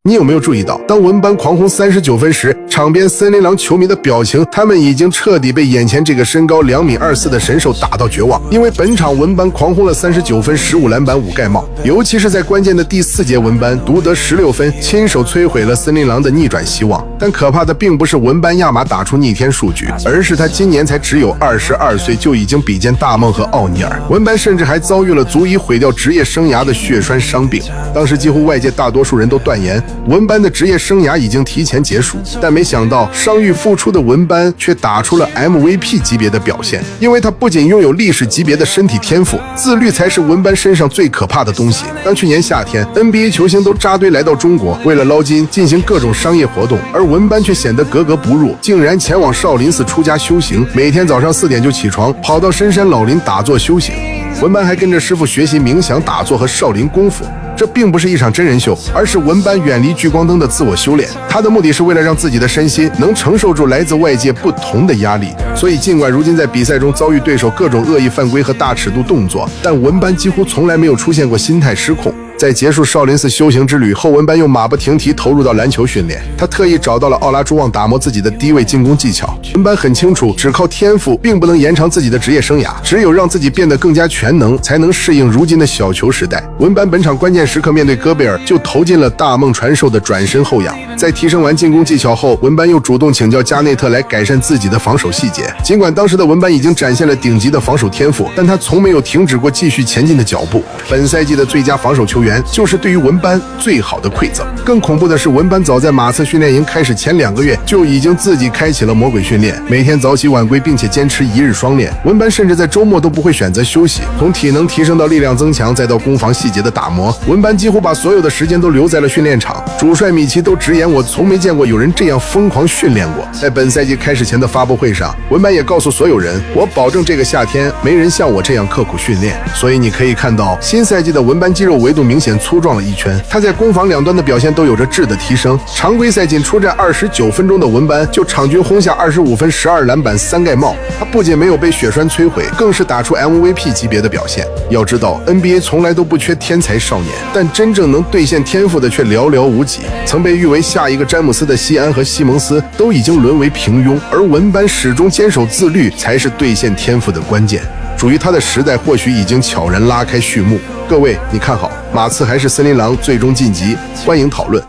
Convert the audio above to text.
你有没有注意到，当文班狂轰39分时，场边森林狼球迷的表情，他们已经彻底被眼前这个身高2.24米的神兽打到绝望。因为本场文班狂轰了39分、15篮板、5盖帽，尤其是在关键的第4节，文班独得16分，亲手摧毁了森林狼的逆转希望。但可怕的并不是文班亚马打出逆天数据，而是他今年才只有22岁，就已经比肩大梦和奥尼尔。文班甚至还遭遇了足以毁掉职业生涯的血栓伤病。当时几乎外界大多数人都断言文班的职业生涯已经提前结束，但没想到伤愈复出的文班却打出了 MVP 级别的表现。因为他不仅拥有历史级别的身体天赋，自律才是文班身上最可怕的东西。当去年夏天 NBA 球星都扎堆来到中国，为了捞金进行各种商业活动，而文班却显得格格不入，竟然前往少林寺出家修行，每天早上4点就起床，跑到深山老林打坐修行。文班还跟着师傅学习冥想、打坐和少林功夫。这并不是一场真人秀，而是文班远离聚光灯的自我修炼。他的目的是为了让自己的身心能承受住来自外界不同的压力。所以尽管如今在比赛中遭遇对手各种恶意犯规和大尺度动作，但文班几乎从来没有出现过心态失控。在结束少林寺修行之旅后，文班又马不停蹄投入到篮球训练。他特意找到了奥拉朱旺打磨自己的低位进攻技巧。文班很清楚，只靠天赋并不能延长自己的职业生涯，只有让自己变得更加全能，才能适应如今的小球时代。文班本场关键时刻面对戈贝尔，就投进了大梦传授的转身后仰。在提升完进攻技巧后，文班又主动请教加内特来改善自己的防守细节。尽管当时的文班已经展现了顶级的防守天赋，但他从没有停止过继续前进的脚步。本赛季的最佳防守球员就是对于文班最好的馈赠。更恐怖的是，文班早在马刺训练营开始前2个月就已经自己开启了魔鬼训练，每天早起晚归，并且坚持1日双练。文班甚至在周末都不会选择休息，从体能提升到力量增强，再到攻防细节的打磨，文班几乎把所有的时间都留在了训练场。主帅米奇都直言，我从没见过有人这样疯狂训练过。在本赛季开始前的发布会上，文班也告诉所有人，我保证这个夏天没人像我这样刻苦训练。所以你可以看到，新赛季的文班肌肉维度明显粗壮了1圈，他在攻防两端的表现都有着质的提升。常规赛仅出战29分钟的文班就场均轰下25分、12篮板、3盖帽。他不仅没有被血栓摧毁，更是打出 MVP 级别的表现。要知道 NBA 从来都不缺天才少年，但真正能兑现天赋的却寥寥无几。曾被誉为下一个詹姆斯的西安和西蒙斯都已经沦为平庸，而文班始终坚守自律才是兑现天赋的关键。属于他的时代或许已经悄然拉开序幕。各位，你看好马刺还是森林狼最终晋级？欢迎讨论。